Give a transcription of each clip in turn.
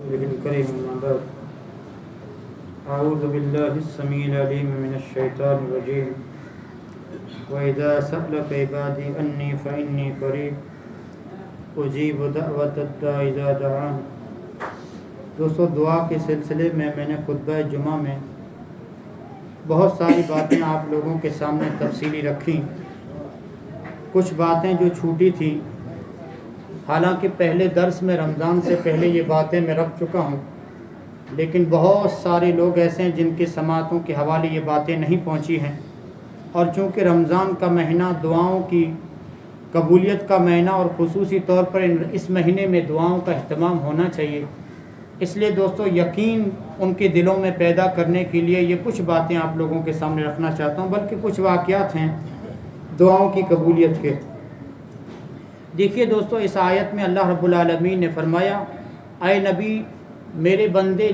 الكريم أما بعد أعوذ بالله السميع العليم من الشيطان الرجيم وإذا سألك عبادي أني فإني قريب أجيب دعوة الداع إذا دعان۔ دوستو، دعا کے سلسلے میں نے خطبہ جمعہ میں بہت ساری باتیں آپ لوگوں کے سامنے تفصیلی رکھیں۔ کچھ باتیں جو چھوٹی تھیں، حالانکہ پہلے درس میں رمضان سے پہلے یہ باتیں میں رکھ چکا ہوں، لیکن بہت سارے لوگ ایسے ہیں جن کے سماعتوں کے حوالے یہ باتیں نہیں پہنچی ہیں، اور چونکہ رمضان کا مہینہ دعاؤں کی قبولیت کا مہینہ اور خصوصی طور پر اس مہینے میں دعاؤں کا اہتمام ہونا چاہیے، اس لیے دوستو یقین ان کے دلوں میں پیدا کرنے کے لیے یہ کچھ باتیں آپ لوگوں کے سامنے رکھنا چاہتا ہوں، بلکہ کچھ واقعات ہیں دعاؤں کی قبولیت کے۔ دیکھیے دوستو، اس آیت میں اللہ رب العالمین نے فرمایا، اے نبی میرے بندے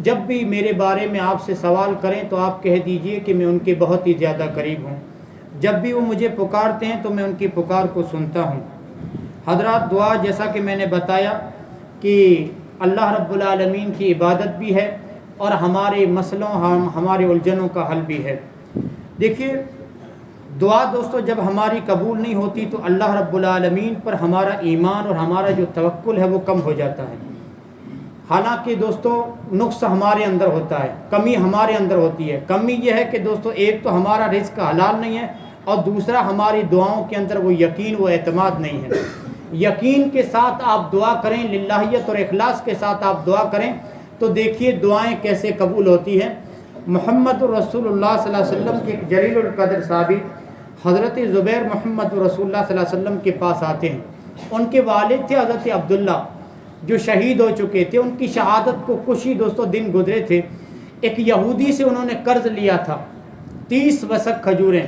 جب بھی میرے بارے میں آپ سے سوال کریں تو آپ کہہ دیجئے کہ میں ان کے بہت ہی زیادہ قریب ہوں، جب بھی وہ مجھے پکارتے ہیں تو میں ان کی پکار کو سنتا ہوں۔ حضرات، دعا جیسا کہ میں نے بتایا کہ اللہ رب العالمین کی عبادت بھی ہے اور ہمارے مسئلوں ہمارے الجھنوں کا حل بھی ہے۔ دیکھیے دعا دوستو جب ہماری قبول نہیں ہوتی تو اللہ رب العالمین پر ہمارا ایمان اور ہمارا جو توکل ہے وہ کم ہو جاتا ہے۔ حالانکہ دوستو نقص ہمارے اندر ہوتا ہے، کمی ہمارے اندر ہوتی ہے۔ کمی یہ ہے کہ دوستو ایک تو ہمارا رزق حلال نہیں ہے، اور دوسرا ہماری دعاؤں کے اندر وہ یقین و اعتماد نہیں ہے۔ یقین کے ساتھ آپ دعا کریں، للہیت اور اخلاص کے ساتھ آپ دعا کریں تو دیکھیے دعائیں کیسے قبول ہوتی ہیں۔ محمد رسول اللہ صلی اللہ علیہ وسلم کے جلیل القدر صحابی حضرت زبیر محمد رسول اللہ صلی اللہ علیہ وسلم کے پاس آتے ہیں۔ ان کے والد تھے حضرت عبداللہ جو شہید ہو چکے تھے، ان کی شہادت کو کچھ ہی دوستو دن گزرے تھے۔ ایک یہودی سے انہوں نے قرض لیا تھا 30 وسق کھجوریں۔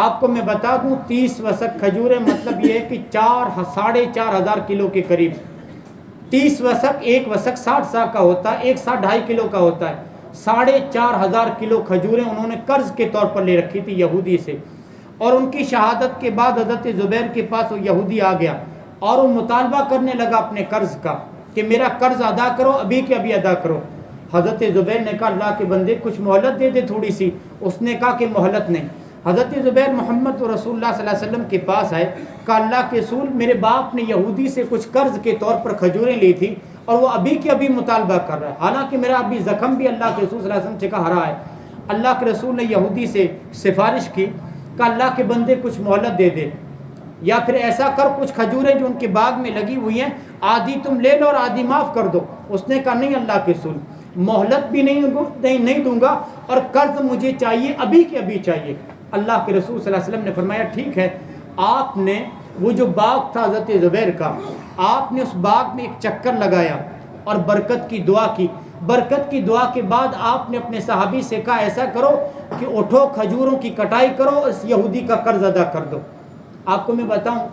آپ کو میں بتا دوں 30 وسق کھجوریں مطلب یہ ہے کہ 4,500 کلو کے قریب۔ 30 وسق، ایک وسق 60 سا کا ہوتا ہے، ایک سا 2.5 کلو کا ہوتا ہے۔ 4,500 کلو کھجوریں انہوں نے قرض کے طور پر لے رکھی تھی یہودی سے، اور ان کی شہادت کے بعد حضرت زبیر کے پاس وہ یہودی آ گیا اور وہ مطالبہ کرنے لگا اپنے قرض کا کہ میرا قرض ادا کرو، ابھی کے ابھی ادا کرو۔ حضرت زبیر نے کہا اللہ کے بندے کچھ مہلت دے دے تھوڑی سی۔ اس نے کہا کہ مہلت نہیں۔ حضرت زبیر محمد رسول اللہ صلی اللہ علیہ وسلم کے پاس آئے، کہا اللہ کے رسول میرے باپ نے یہودی سے کچھ قرض کے طور پر کھجوریں لی تھی اور وہ ابھی کے ابھی مطالبہ کر رہا ہے، حالانکہ میرا ابھی زخم بھی اللہ کے رسول صلی اللہ علیہ وسلم سے کہا ہرا ہے۔ اللہ کے رسول نے یہودی سے سفارش کی، کہا اللہ کے بندے کچھ مہلت دے دے، یا پھر ایسا کر کچھ کھجوریں جو ان کے باغ میں لگی ہوئی ہیں آدھی تم لے لو اور آدھی معاف کر دو۔ اس نے کہا نہیں اللہ کے رسول، مہلت بھی نہیں دوں گا اور قرض مجھے چاہیے، ابھی کے ابھی چاہیے۔ اللہ کے رسول صلی اللہ علیہ وسلم نے فرمایا ٹھیک ہے۔ آپ نے وہ جو باغ تھا حضرت زبیر کا، آپ نے اس باغ میں ایک چکر لگایا اور برکت کی دعا کی۔ برکت کی دعا کے بعد آپ نے اپنے صحابی سے کہا ایسا کرو کہ اٹھو کھجوروں کی کٹائی کرو، اس یہودی کا قرض ادا کر دو۔ آپ کو میں بتاؤں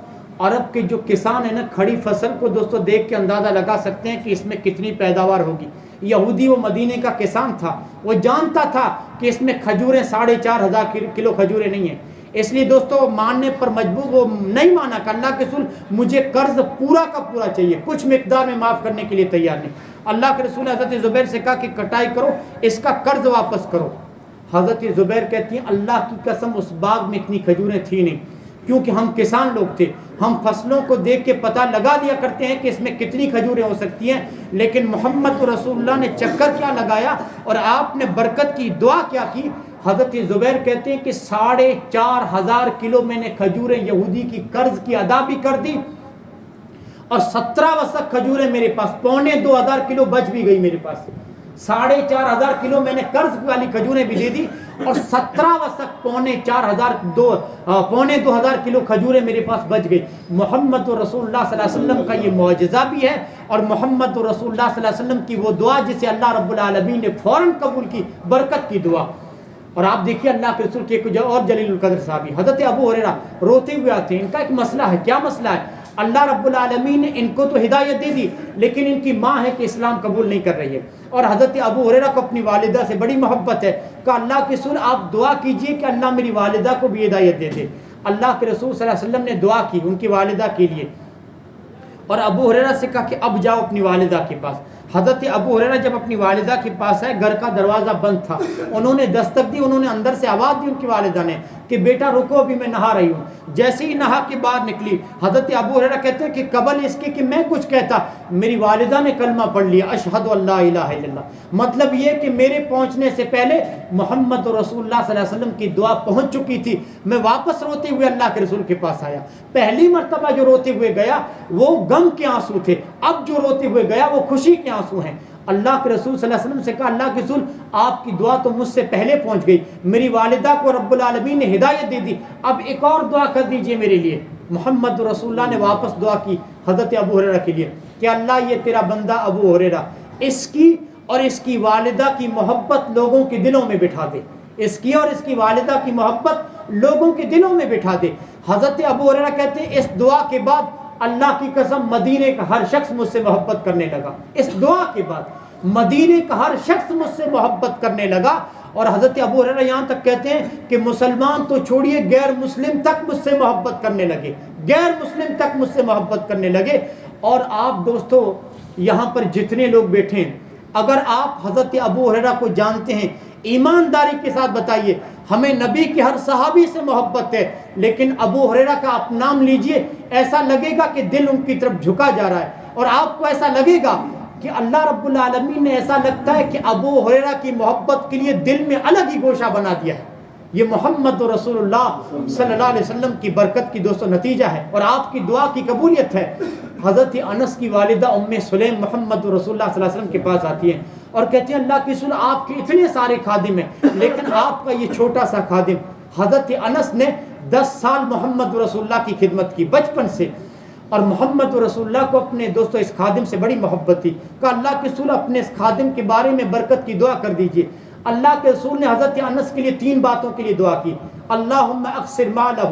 عرب کے جو کسان ہیں نا، کھڑی فصل کو دوستو دیکھ کے اندازہ لگا سکتے ہیں کہ اس میں کتنی پیداوار ہوگی۔ یہودی وہ مدینے کا کسان تھا، وہ جانتا تھا کہ اس میں کھجوریں 4,500 کلو کھجوریں نہیں ہیں، اس لیے دوستو ماننے پر مجبور وہ نہیں مانا کہ اللہ کے رسول مجھے قرض پورا کا پورا چاہیے، کچھ مقدار میں معاف کرنے کے لیے تیار نہیں۔ اللہ کے رسول نے حضرت زبیر سے کہا کہ کٹائی کرو، اس کا قرض واپس کرو۔ حضرت زبیر کہتی ہیں اللہ کی قسم اس باغ میں اتنی کھجوریں تھی نہیں، کیونکہ ہم کسان لوگ تھے، ہم فصلوں کو دیکھ کے پتہ لگا دیا کرتے ہیں کہ اس میں کتنی کھجوریں ہو سکتی ہیں، لیکن محمد رسول اللہ نے چکر کیا لگایا اور آپ نے برکت کی دعا کیا کی۔ حضرت زبیر کہتے ہیں کہ 4,500 کلو میں نے کھجوریں یہودی کی قرض کی ادا بھی کر دی، اور 17 وسق کھجوریں میرے پاس، 2,2500 کلو بچ بھی گئی میرے پاس۔ 4,500 کلو میں نے قرض والی کھجوریں بھی دے دی، اور 17 وسق 2,500 کلو کھجوریں میرے پاس بچ گئی۔ محمد رسول اللہ صلی اللہ علیہ وسلم کا یہ معجزہ بھی ہے، اور محمد رسول اللہ صلی اللہ علیہ وسلم کی وہ دعا جسے اللہ رب العالمین نے فوراً قبول کی، برکت کی دعا۔ اور آپ دیکھیے اللہ کے رسول کے کچھ اور جلیل القدر صحابی حضرت ابو ہریرہ روتے ہوئے آتے ہیں، ان کا ایک مسئلہ ہے۔ کیا مسئلہ ہے؟ اللہ رب العالمین نے ان کو تو ہدایت دے دی، لیکن ان کی ماں ہے کہ اسلام قبول نہیں کر رہی ہے، اور حضرت ابو ہریرہ کو اپنی والدہ سے بڑی محبت ہے، کہ اللہ کے رسول آپ دعا کیجئے کہ اللہ میری والدہ کو بھی ہدایت دے دے۔ اللہ کے رسول صلی اللہ علیہ وسلم نے دعا کی ان کی والدہ کے لیے، اور ابو ہریرہ سے کہا کہ اب جاؤ اپنی والدہ کے پاس. حضرت ابو ہریرہ جب اپنی والدہ کے پاس آئے, گھر کا دروازہ بند تھا, انہوں نے دستک دی, انہوں نے اندر سے آواز دی ان کی والدہ نے کہ بیٹا رکو, ابھی میں نہا رہی ہوں. جیسے ہی نہا کے باہر نکلی, حضرت ابو ہریرہ کہتے ہیں کہ قبل اس کے کہ میں کچھ کہتا, میری والدہ نے کلمہ پڑھ لیا, اشہد اللہ الہ الا اللہ. مطلب یہ کہ میرے پہنچنے سے پہلے محمد رسول اللہ صلی اللہ علیہ وسلم کی دعا پہنچ چکی تھی. میں واپس روتے ہوئے اللہ کے رسول کے پاس آیا. پہلی مرتبہ جو روتے ہوئے گیا وہ غم کے آنسو تھے, اب جو روتے ہوئے گیا وہ خوشی کے آنسو ہیں. اللہ کے رسول صلی اللہ علیہ وسلم سے کہا, اللہ کے رسول آپ کی دعا تو مجھ سے پہلے پہنچ گئی, میری والدہ کو رب العالمین نے ہدایت دے دی, اب ایک اور دعا کر دیجئے میرے لیے. محمد رسول اللہ نے واپس دعا کی حضرت ابو ہریرہ کے لیے کہ اللہ یہ تیرا بندہ ابو ہریرہ, اس کی اور اس کی والدہ کی محبت لوگوں کے دلوں میں بٹھا دے, اس کی اور اس کی والدہ کی محبت لوگوں کے دلوں میں بٹھا دے. حضرت ابو ہریرہ کہتے ہیں اس دعا کے بعد اللہ کی قسم مدینے کا ہر شخص مجھ سے محبت کرنے لگا. اس دعا کے بعد مدینے کا ہر شخص مجھ سے محبت کرنے لگا. اور حضرت ابو ہریرہ یہاں تک کہتے ہیں کہ مسلمان تو چھوڑیے, غیر مسلم تک مجھ سے محبت کرنے لگے, غیر مسلم تک مجھ سے محبت کرنے لگے. اور آپ دوستو یہاں پر جتنے لوگ بیٹھے ہیں, اگر آپ حضرت ابو ہریرہ کو جانتے ہیں, ایمانداری کے ساتھ بتائیے, ہمیں نبی کے ہر صحابی سے محبت ہے, لیکن ابو ہریرہ کا آپ نام لیجئے, ایسا لگے گا کہ دل ان کی طرف جھکا جا رہا ہے. اور آپ کو ایسا لگے گا کہ اللہ رب العالمین نے ایسا لگتا ہے کہ ابو ہریرہ کی محبت کے لیے دل میں الگ ہی گوشہ بنا دیا ہے. یہ محمد رسول اللہ صلی اللہ علیہ وسلم کی برکت کی دوستو نتیجہ ہے, اور آپ کی دعا کی قبولیت ہے. حضرت انس کی والدہ ام سلیم محمد رسول اللہ صلی اللہ علیہ وسلم کے پاس آتی ہیں اور کہتے ہیں اللہ کے رسول آپ کے اتنے سارے خادم ہیں, لیکن آپ کا یہ چھوٹا سا خادم. حضرت انس نے 10 سال محمد رسول اللہ کی خدمت کی بچپن سے, اور محمد رسول اللہ کو اپنے دوستو اس خادم سے بڑی محبت تھی. کہا اللہ کے رسول اپنے اس خادم کے بارے میں برکت کی دعا کر دیجئے. اللہ کے رسول نے حضرت انس کے لیے 3 باتوں کے لیے دعا کی, اللہم اکثر مالہ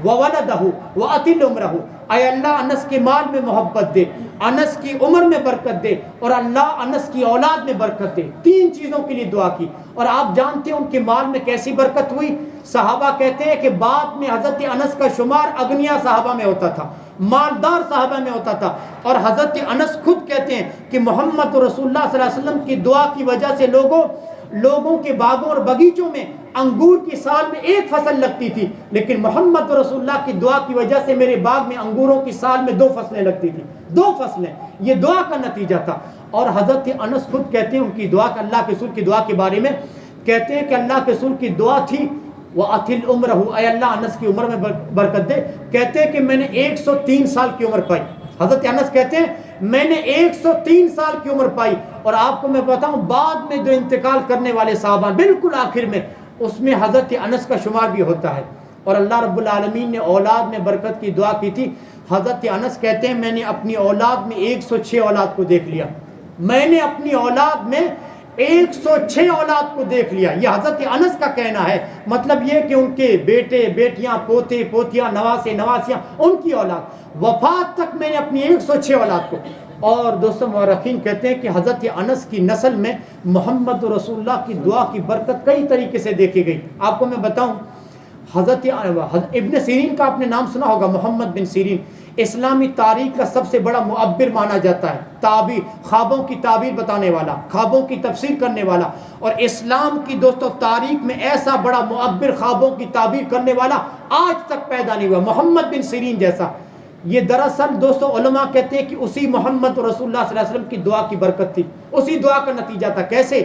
وولدہ واطل عمرہ. اے اللہ انس کے مال میں محبت دے, انس کی عمر میں برکت دے, اور اللہ انس کی اولاد میں برکت دے. 3 چیزوں کے لیے دعا کی. اور آپ جانتے ہیں ان کے مال میں کیسی برکت ہوئی. صحابہ کہتے ہیں کہ بعد میں حضرت انس کا شمار اغنیا صحابہ میں ہوتا تھا, مالدار صحابہ میں ہوتا تھا. اور حضرت انس خود کہتے ہیں کہ محمد رسول اللہ صلی اللہ علیہ وسلم کی دعا کی وجہ سے لوگوں کے باغوں اور باغیچوں میں انگور کی سال میں 1 فصل لگتی تھی, لیکن محمد رسول اللہ کی دعا کی وجہ سے میرے باغ میں انگوروں کی سال میں 2 فصلیں لگتی تھی. 2 فصلیں, یہ دعا کا نتیجہ تھا. اور حضرت انس خود کہتے ہیں ان کی دعا, اللہ کے رسول کی دعا کے بارے میں کہتے ہیں کہ اللہ کے رسول کی دعا تھی وَأَطِلْ عُمْرَهُ, اے اللہ انس کی عمر میں برکت دے. کہتے ہیں کہ میں نے 103 سال کی عمر پائی. حضرت انس کہتے ہیں میں نے 103 سال کی عمر پائی. اور آپ کو میں بتاؤں بعد میں جو انتقال کرنے والے صحابہ بالکل آخر میں, اس میں حضرت انس کا شمار بھی ہوتا ہے. اور اللہ رب العالمین نے اولاد میں برکت کی دعا کی تھی. حضرت انس کہتے ہیں میں نے اپنی اولاد میں 106 اولاد کو دیکھ لیا. میں نے اپنی اولاد میں 106 اولاد کو دیکھ لیا. یہ حضرت انس کا کہنا ہے. مطلب یہ کہ ان کے بیٹے بیٹیاں پوتے پوتیاں نواسے نواسیاں ان کی اولاد, وفات تک میں نے اپنی 106 اولاد کو. اور دوستوں مورخین کہتے ہیں کہ حضرت انس کی نسل میں محمد رسول اللہ کی دعا کی برکت کئی طریقے سے دیکھی گئی. آپ کو میں بتاؤں, حضرت ابن سیرین کا آپ نے نام سنا ہوگا, محمد بن سیرین اسلامی تاریخ کا سب سے بڑا معبر مانا جاتا ہے. تعبیر, خوابوں کی تعبیر بتانے والا, خوابوں کی تفسیر کرنے والا. اور اسلام کی دوستو تاریخ میں ایسا بڑا معبر خوابوں کی تعبیر کرنے والا آج تک پیدا نہیں ہوا محمد بن سیرین جیسا. یہ دراصل دوستو علماء کہتے ہیں کہ اسی محمد رسول اللہ صلی اللہ علیہ وسلم کی دعا کی برکت تھی, اسی دعا کا نتیجہ تھا. کیسے؟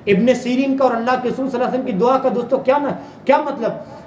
ابن سیرین کا اور اللہ کے رسول صلی اللہ علیہ وسلم کی دعا کا دوستو کیا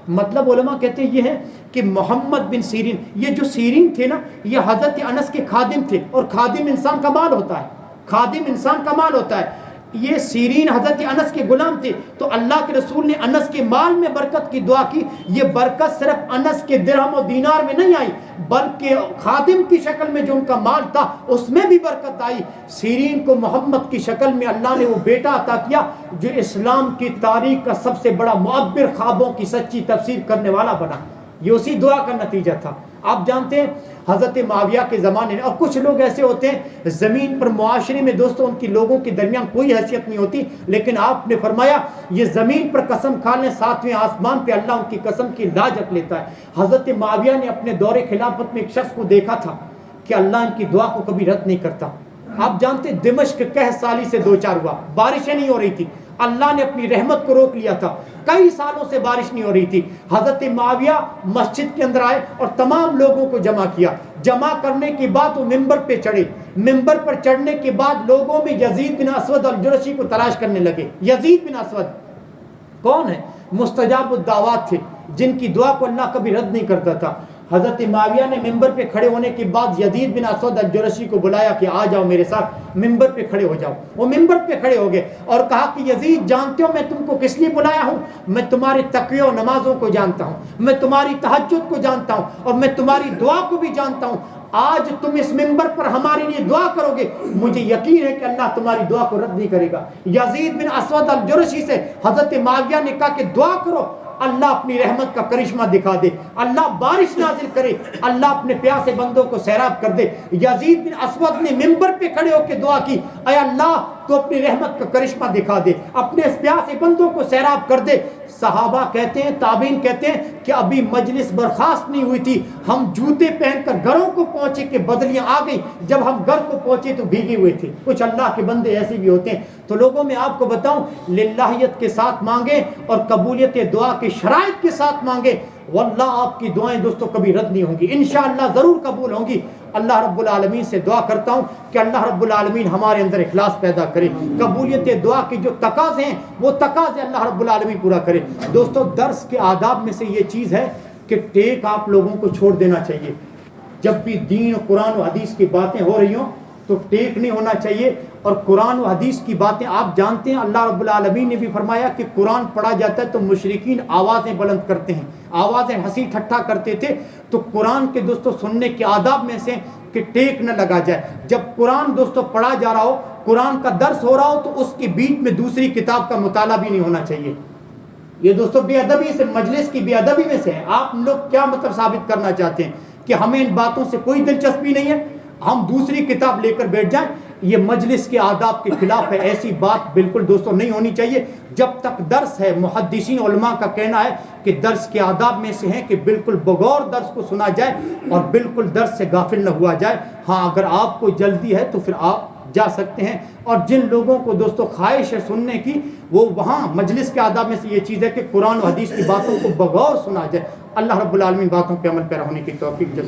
مطلب علماء کہتے ہیں یہ ہے کہ محمد بن سیرین, یہ جو سیرین تھے نا, یہ حضرت انس کے خادم تھے. اور خادم انسان کا مال ہوتا ہے, خادم انسان کا مال ہوتا ہے. یہ سیرین حضرت انس کے غلام تھے. تو اللہ کے رسول نے انس کے مال میں برکت کی دعا کی. یہ برکت صرف انس کے درہم و دینار میں نہیں آئی, بلکہ خادم کی شکل میں جو ان کا مال تھا اس میں بھی برکت آئی. سیرین کو محمد کی شکل میں اللہ نے وہ بیٹا عطا کیا جو اسلام کی تاریخ کا سب سے بڑا معبر خوابوں کی سچی تفسیر کرنے والا بنا. یہ اسی دعا کا نتیجہ تھا. آپ جانتے ہیں حضرت معاویہ کے زمانے میں, اور کچھ لوگ ایسے ہوتے ہیں زمین پر معاشرے میں دوستوں ان کی لوگوں کے درمیان کوئی حیثیت نہیں ہوتی, لیکن آپ نے فرمایا یہ زمین پر قسم کھا لیں 7ویں آسمان پہ اللہ ان کی قسم کی لاج رکھ لیتا ہے. حضرت معاویہ نے اپنے دور خلافت میں ایک شخص کو دیکھا تھا کہ کہ اللہ ان کی دعا کو کبھی رد نہیں کرتا. آپ جانتے دمشق قحط سالی سے دو چار ہوا, بارشیں نہیں ہو رہی تھی, اللہ نے اپنی رحمت کو روک لیا تھا, کئی سالوں سے بارش نہیں ہو رہی تھی. حضرت معاویہ مسجد کے اندر آئے اور تمام لوگوں کو جمع کیا. جمع کرنے کے بعد وہ ممبر پہ چڑھے. ممبر پر چڑھنے کے بعد لوگوں میں یزید بن اسود الجرشی کو تلاش کرنے لگے. یزید بن اسود کون ہے؟ مستجاب الدعوات تھے, جن کی دعا کو اللہ کبھی رد نہیں کرتا تھا. حضرت معاویہ نے ممبر پہ کھڑے ہونے کے بعد یزید بن اسود الجرشی کو بلایا کہ آ جاؤ میرے ساتھ, ممبر پہ کھڑے ہو جاؤ. وہ ممبر پہ کھڑے ہو گئے اور کہا کہ یزید جانتے ہو میں تم کو کس لیے بلایا ہوں؟ میں تمہاری تقوی و نمازوں کو جانتا ہوں, میں تمہاری تہجد کو جانتا ہوں, اور میں تمہاری دعا کو بھی جانتا ہوں. آج تم اس ممبر پر ہمارے لیے دعا کرو گے, مجھے یقین ہے کہ اللہ تمہاری دعا کو رد نہیں کرے گا. یزید بن اسود الجرشی سے حضرت معاویہ نے کہا کہ دعا کرو, اللہ اپنی رحمت کا کرشمہ دکھا دے, اللہ بارش نازل کرے, اللہ اپنے پیاسے بندوں کو سیراب کر دے. یزید بن اسود نے ممبر پہ کھڑے ہو کے دعا کی, اے اللہ تو اپنی رحمت کا کرشمہ دکھا دے, اپنے اس پیاسے بندوں کو سیراب کر دے. صحابہ کہتے ہیں, تابعین کہتے ہیں کہ ابھی مجلس برخاست نہیں ہوئی تھی, ہم جوتے پہن کر گھروں کو پہنچے کہ بدلیاں آ گئی, جب ہم گھر کو پہنچے تو بھیگے ہوئے تھے. کچھ اللہ کے بندے ایسے بھی ہوتے ہیں. تو لوگوں میں آپ کو بتاؤں, للہیت کے ساتھ مانگیں اور قبولیت دعا کے شرائط کے ساتھ مانگیں, واللہ آپ کی دعائیں دوستوں کبھی رد نہیں ہوں گی, انشاءاللہ ضرور قبول ہوں گی. اللہ رب العالمین سے دعا کرتا ہوں کہ اللہ رب العالمین ہمارے اندر اخلاص پیدا کرے, قبولیت دعا کے جو تقاضے ہیں وہ تقاضے اللہ رب العالمین پورا کرے. دوستو درس کے آداب میں سے یہ چیز ہے کہ ٹیک آپ لوگوں کو چھوڑ دینا چاہیے. جب بھی دین و قرآن و حدیث کی باتیں ہو رہی ہوں تو ٹیک نہیں ہونا چاہیے. اور قرآن و حدیث کی باتیں آپ جانتے ہیں, اللہ رب العالمین نے بھی فرمایا کہ قرآن پڑھا جاتا ہے تو مشرکین آوازیں بلند کرتے ہیں, آوازیں ہنسی ٹھٹھا کرتے تھے. تو قرآن کے دوستو سننے کے آداب میں سے کہ ٹیک نہ لگا جائے. جب قرآن دوستو پڑھا جا رہا ہو, قرآن کا درس ہو رہا ہو, تو اس کے بیچ میں دوسری کتاب کا مطالعہ بھی نہیں ہونا چاہیے. یہ دوستو بے ادبی سے, مجلس کی بے ادبی میں سے ہے. آپ لوگ کیا مطلب ثابت کرنا چاہتے ہیں کہ ہمیں ان باتوں سے کوئی دلچسپی نہیں ہے, ہم دوسری کتاب لے کر بیٹھ جائیں؟ یہ مجلس کے آداب کے خلاف ہے. ایسی بات بالکل دوستو نہیں ہونی چاہیے. جب تک درس ہے, محدثین علماء کا کہنا ہے کہ درس کے آداب میں سے ہیں کہ بالکل بغور درس کو سنا جائے اور بالکل درس سے غافل نہ ہوا جائے. ہاں اگر آپ کو جلدی ہے تو پھر آپ جا سکتے ہیں, اور جن لوگوں کو دوستو خواہش ہے سننے کی, وہ وہاں مجلس کے آداب میں سے یہ چیز ہے کہ قرآن و حدیث کی باتوں کو بغور سنا جائے. اللہ رب العالمین باتوں پہ عمل پیرا ہونے کی توفیق دے.